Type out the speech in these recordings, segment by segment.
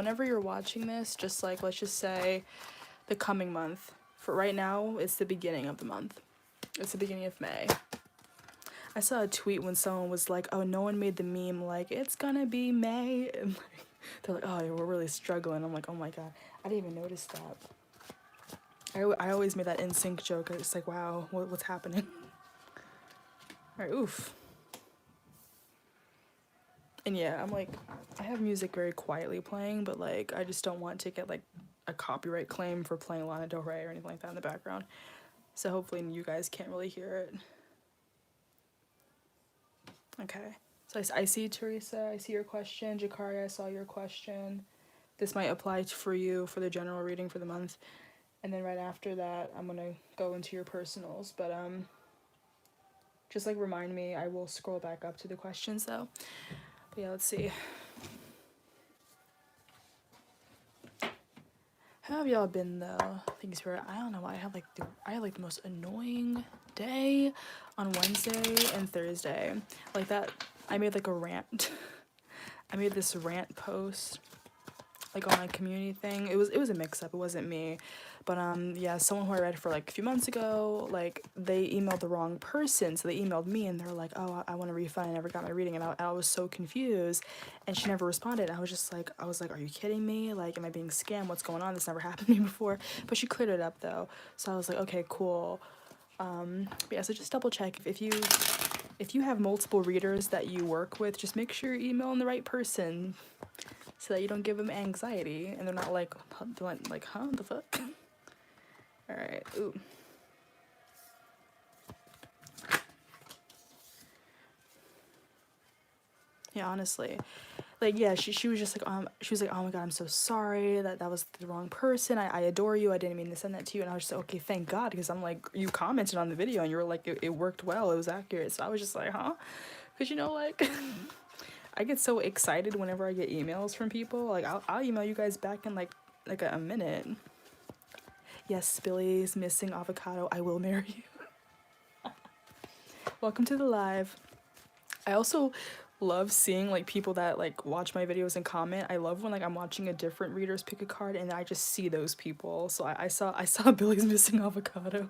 Whenever you're watching this, just like, let's just say the coming month. For right now, it's the beginning of the month. It's the beginning of May. I saw a tweet when someone was like, oh, no one made the meme, like, it's gonna be May. And like, they're like, oh, we're really struggling. I'm like, oh my God, I didn't even notice that. I always made that NSYNC joke. It's like, wow, what's happening? All right, oof. And yeah, I'm like, I have music very quietly playing, but like, I just don't want to get like a copyright claim for playing Lana Del Rey or anything like that in the background. So hopefully you guys can't really hear it. Okay. So I see Teresa, I see your question. Jakari, I saw your question. This might apply for you for the general reading for the month. And then right after that, I'm gonna go into your personals. But just like remind me, I will scroll back up to the questions though. But yeah, let's see. How have y'all been though? Things were, I don't know, I had like the most annoying day on Wednesday and Thursday. Like that, I made like a rant. I made this rant post like on my community thing. It was a mix up, it wasn't me. But yeah, someone who I read for like a few months ago, like they emailed the wrong person, so they emailed me and they're like, oh, I want a refund, I never got my reading. And I was so confused, and she never responded. I was like, are you kidding me? Like, am I being scammed? What's going on? This never happened to me before. But she cleared it up though, so I was like, okay, cool. But yeah, so just double check if you have multiple readers that you work with, just make sure you're emailing the right person so that you don't give them anxiety and they're not like, huh, the fuck? All right, ooh. Yeah, honestly, like, yeah, she was just like, she was like, oh my God, I'm so sorry that was the wrong person. I adore you. I didn't mean to send that to you. And I was just like, okay, thank God, because I'm like, you commented on the video and you were like, it worked well. It was accurate. So I was just like, huh? Because, you know, like, I get so excited whenever I get emails from people. Like, I'll email you guys back in like a minute. Yes, Billy's missing avocado. I will marry you. Welcome to the live. I also love seeing like people that like watch my videos and comment. I love when like I'm watching a different readers pick a card and I just see those people. So I saw Billy's missing avocado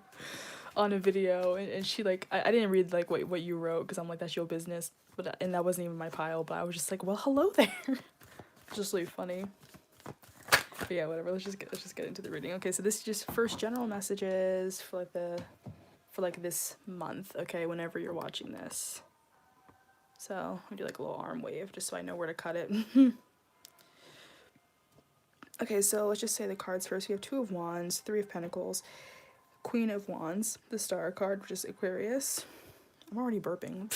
on a video, and she like, I didn't read like what you wrote because I'm like, that's your business, but and that wasn't even my pile, but I was just like, well, hello there. Just really funny. But yeah, whatever, let's just get into the reading. Okay, so this is just first general messages for like this month, okay, whenever you're watching this. So I'm gonna do like a little arm wave just so I know where to cut it. Okay, so let's just say the cards first. We have Two of Wands, Three of Pentacles, Queen of Wands, the Star card, which is Aquarius. I'm already burping.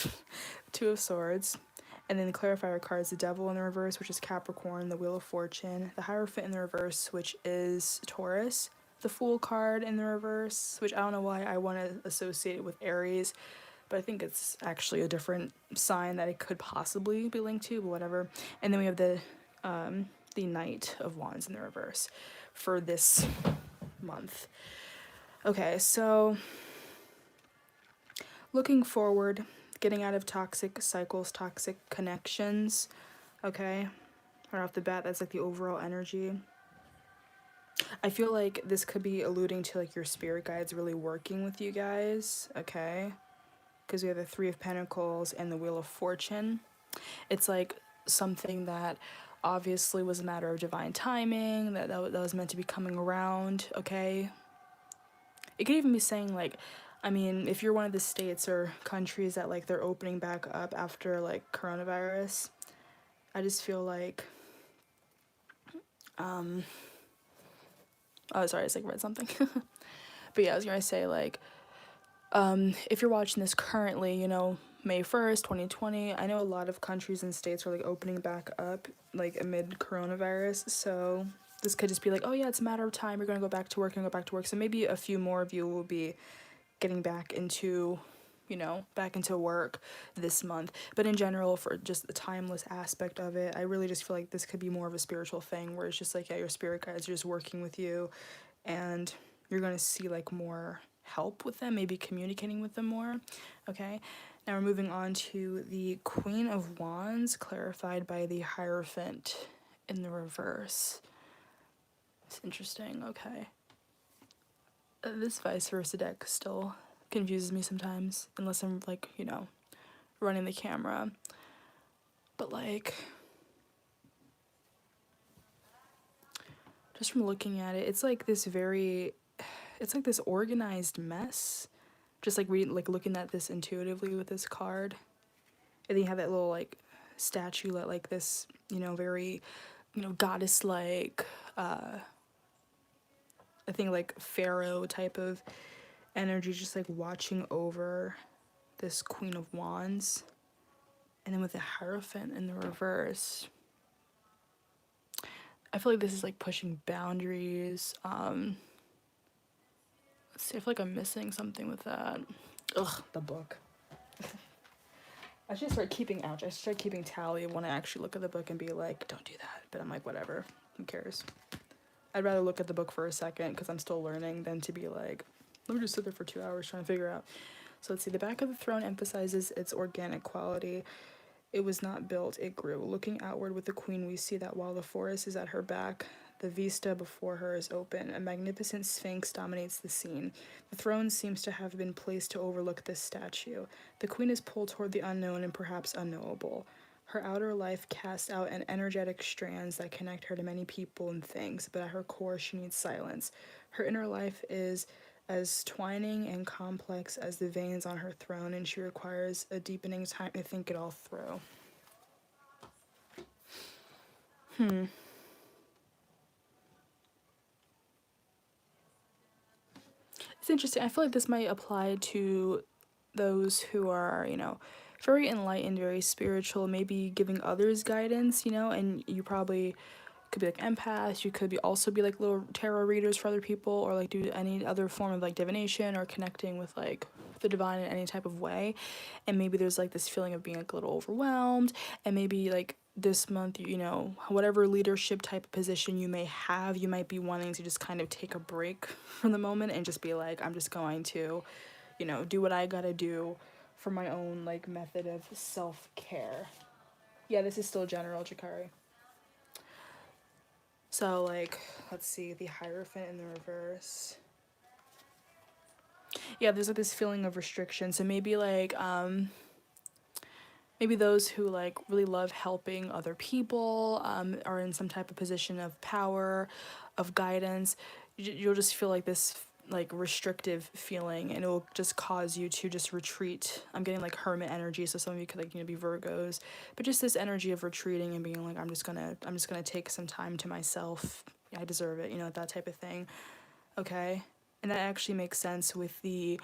Two of Swords. And then the clarifier card is the Devil in the reverse, which is Capricorn, the Wheel of Fortune, the Hierophant in the reverse, which is Taurus, the Fool card in the reverse, which I don't know why I want to associate it with Aries, but I think it's actually a different sign that it could possibly be linked to, but whatever. And then we have the Knight of Wands in the reverse for this month. Okay, so looking forward, getting out of toxic cycles, toxic connections, okay? Right off the bat, that's like the overall energy. I feel like this could be alluding to like your spirit guides really working with you guys, okay? Because we have the Three of Pentacles and the Wheel of Fortune. It's like something that obviously was a matter of divine timing, that was meant to be coming around, okay? It could even be saying like, I mean, if you're one of the states or countries that like they're opening back up after like coronavirus, I just feel like, oh, sorry, I just like read something. But yeah, I was gonna say like, if you're watching this currently, you know, May 1st, 2020, I know a lot of countries and states are like opening back up like amid coronavirus, so this could just be like, oh yeah, it's a matter of time, you're gonna go back to work and go back to work. So maybe a few more of you will be getting back into, you know, back into work this month. But in general, for just the timeless aspect of it, I really just feel like this could be more of a spiritual thing where it's just like, yeah, your spirit guides are just working with you and you're gonna see like more help with them, maybe communicating with them more, okay? Now we're moving on to the Queen of Wands, clarified by the Hierophant in the reverse. It's interesting. Okay. This vice versa deck still confuses me sometimes, unless I'm like, you know, running the camera. But like, just from looking at it, it's like this it's like this organized mess. Just like looking at this intuitively with this card. And then you have that little like statue that like this, you know, very, you know, goddess like, I think like pharaoh type of energy, just like watching over this Queen of Wands. And then with the Hierophant in the reverse, I feel like this is like pushing boundaries. Let's see, I feel like I'm missing something with that. Ugh, the book. I should start keeping tally of when I actually look at the book and be like, don't do that. But I'm like, whatever, who cares? I'd rather look at the book for a second because I'm still learning than to be like, let me just sit there for 2 hours trying to figure out. So let's see, the back of the throne emphasizes its organic quality. It was not built, it grew. Looking outward with the queen, we see that while the forest is at her back, the vista before her is open. A magnificent sphinx dominates the scene. The throne seems to have been placed to overlook this statue. The queen is pulled toward the unknown and perhaps unknowable. Her outer life casts out an energetic strands that connect her to many people and things, but at her core she needs silence. Her inner life is as twining and complex as the veins on her throne, and she requires a deepening time to think it all through. It's interesting. I feel like this might apply to those who are, you know, very enlightened, very spiritual, maybe giving others guidance, you know, and you probably could be like empaths, you could be also be like little tarot readers for other people, or like do any other form of like divination or connecting with like the divine in any type of way. And maybe there's like this feeling of being like a little overwhelmed, and maybe like this month, you know, whatever leadership type of position you may have, you might be wanting to just kind of take a break from the moment and just be like, I'm just going to, you know, do what I gotta do for my own like method of self-care. Yeah, this is still general, Jakari. So like, let's see, the Hierophant in the reverse. Yeah, there's like this feeling of restriction. So maybe like maybe those who like really love helping other people, are in some type of position of power, of guidance. You'll just feel like this like restrictive feeling, and it will just cause you to just retreat. I'm getting like hermit energy, so some of you could like, you know, be Virgos, but just this energy of retreating and being like, I'm just gonna take some time to myself. I deserve it, you know, that type of thing. Okay. And that actually makes sense with the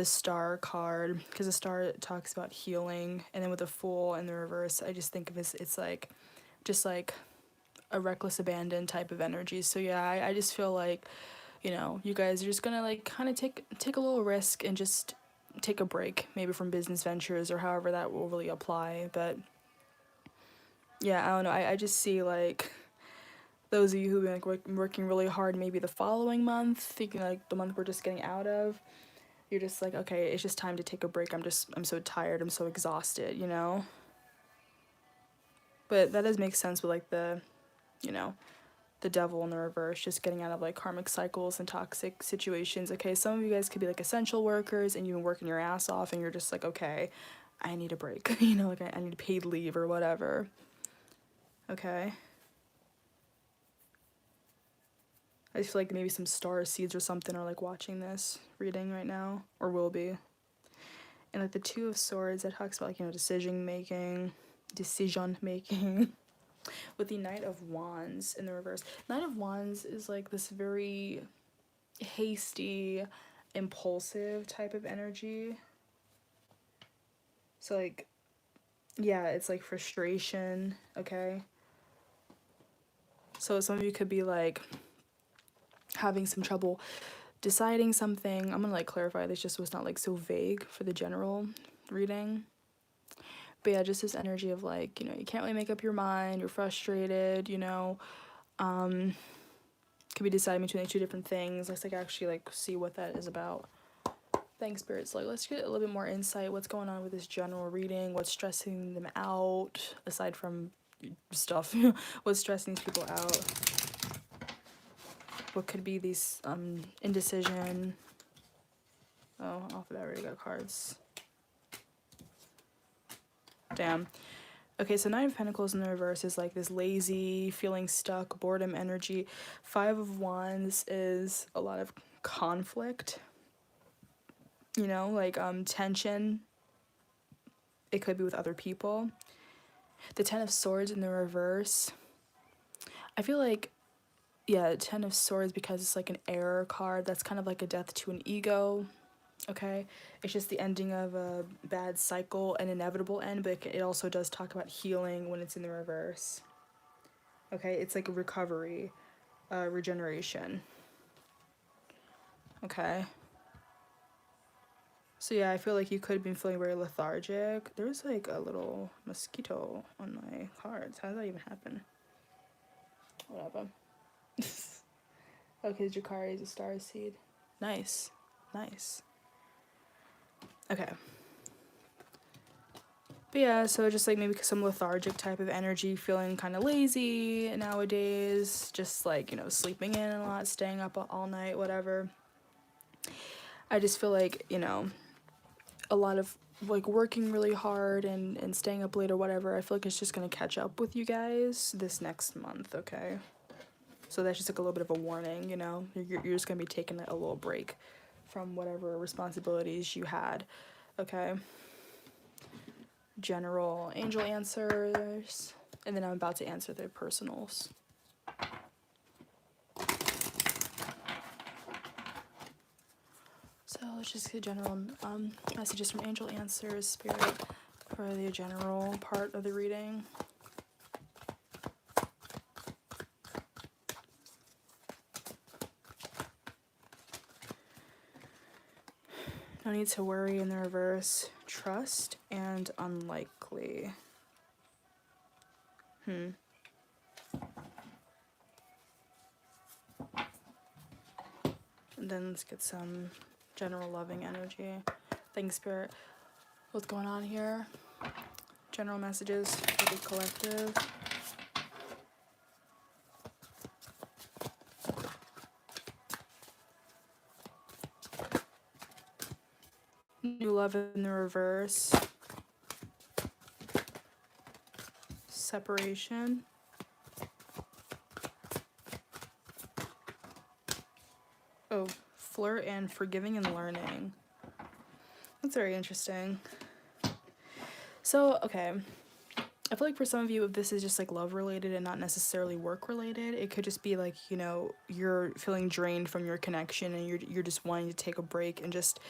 star card, because the star talks about healing, and then with the Fool in the reverse, I just think of it, it's like just like a reckless abandon type of energy. So yeah, I just feel like, you know, you guys are just gonna like kind of take a little risk and just take a break, maybe from business ventures or however that will really apply. But yeah, I don't know, I just see like those of you who've been like working really hard maybe the following month, thinking like the month we're just getting out of, you're just like, okay, it's just time to take a break. I'm so tired, I'm so exhausted, you know? But that does make sense with like the, you know, the devil in the reverse, just getting out of like karmic cycles and toxic situations. Okay, some of you guys could be like essential workers and you've been working your ass off and you're just like, okay, I need a break, you know, like I need paid leave or whatever. Okay. I just feel like maybe some star seeds or something are like watching this reading right now, or will be. And like the Two of Swords, that talks about like, you know, decision making with the Knight of Wands in the reverse. Knight of Wands is like this very hasty, impulsive type of energy. So like, yeah, it's like frustration. Okay. So some of you could be like having some trouble deciding something. I'm gonna like clarify this just so it's not like so vague for the general reading. But yeah, just this energy of like, you know, you can't really make up your mind, you're frustrated, you know, could be deciding between like two different things. Let's like actually like see what that is about. Thanks, spirits. Like, let's get a little bit more insight. What's going on with this general reading? What's stressing them out aside from stuff. What's stressing these people out? What could be these indecision? Oh, off of that, I already got cards. Damn. Okay, so Nine of Pentacles in the reverse is like this lazy, feeling stuck, boredom energy. Five of Wands is a lot of conflict. You know, like tension. It could be with other people. The Ten of Swords in the reverse. I feel like, yeah, Ten of Swords, because it's like an error card. That's kind of like a death to an ego. Okay, it's just the ending of a bad cycle, an inevitable end, but it also does talk about healing when it's in the reverse. Okay, it's like a recovery, regeneration. Okay. So yeah, I feel like you could have been feeling very lethargic. There's like a little mosquito on my cards. How does that even happen? Whatever. Okay, Jakari is a star seed. Nice. Nice. Okay. But yeah, so just like maybe some lethargic type of energy, feeling kind of lazy nowadays, just like, you know, sleeping in a lot, staying up all night, whatever. I just feel like, you know, a lot of like working really hard and staying up late or whatever. I feel like it's just going to catch up with you guys this next month, okay? So that's just like a little bit of a warning, you know? You're just going to be taking a little break from whatever responsibilities you had, okay? General angel answers, and then I'm about to answer their personals. So let's just get general messages from angel answers, spirit, for the general part of the reading. No need to worry in the reverse. Trust and unlikely. And then let's get some general loving energy. Thanks, Spirit. What's going on here? General messages for the collective. New love in the reverse. Separation. Oh, flirt and forgiving and learning. That's very interesting. So, okay. I feel like for some of you, if this is just like love related and not necessarily work related, it could just be like, you know, you're feeling drained from your connection and you're just wanting to take a break and just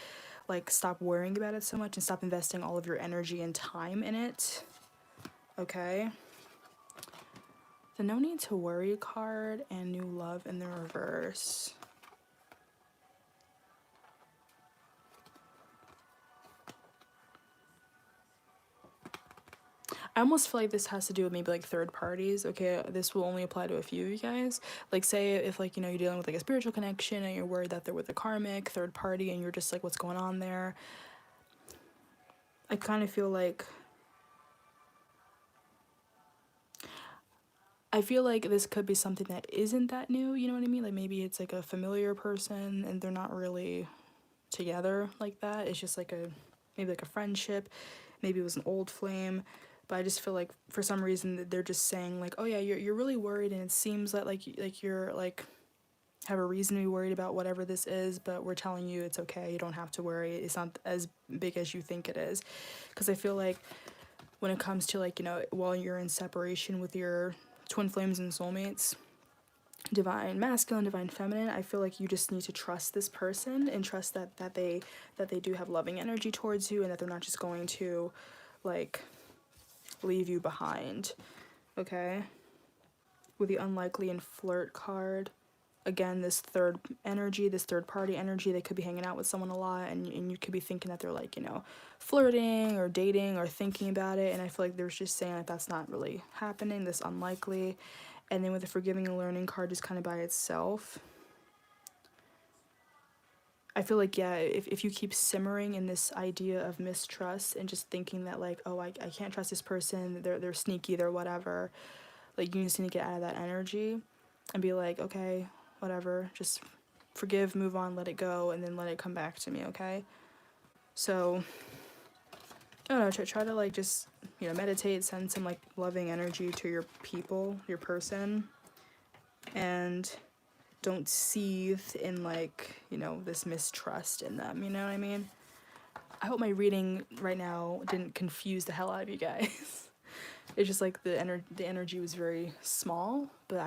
like stop worrying about it so much and stop investing all of your energy and time in it. Okay. The no need to worry card and new love in the reverse. I almost feel like this has to do with maybe like third parties. Okay, this will only apply to a few of you guys. Like say if like, you know, you're dealing with like a spiritual connection and you're worried that they're with a karmic third party and you're just like, what's going on there? I kind of feel like this could be something that isn't that new, you know what I mean? Like maybe it's like a familiar person and they're not really together like that. It's just like maybe like a friendship. Maybe it was an old flame. But I just feel like for some reason they're just saying like, oh yeah, you're really worried and it seems like you're like have a reason to be worried about whatever this is, but we're telling you it's okay. You don't have to worry. It's not as big as you think it is. Because I feel like when it comes to like, you know, while you're in separation with your twin flames and soulmates, divine masculine, divine feminine, I feel like you just need to trust this person and trust that they do have loving energy towards you and that they're not just going to like leave you behind. Okay, with the unlikely and flirt card, again, this third party energy, they could be hanging out with someone a lot and you could be thinking that they're like, you know, flirting or dating or thinking about it, and I feel like they're just saying that that's not really happening, this unlikely. And then with the forgiving and learning card just kind of by itself, I feel like, yeah, if you keep simmering in this idea of mistrust and just thinking that, like, oh, I can't trust this person, they're sneaky, they're whatever, like, you just need to get out of that energy and be like, okay, whatever, just forgive, move on, let it go, and then let it come back to me, okay? So, I don't know, try to, like, just, meditate, send some, like, loving energy to your people, your person, and don't seethe in, like, this mistrust in them, you know what I mean? I hope my reading right now didn't confuse the hell out of you guys. It's just like the energy was very small, but I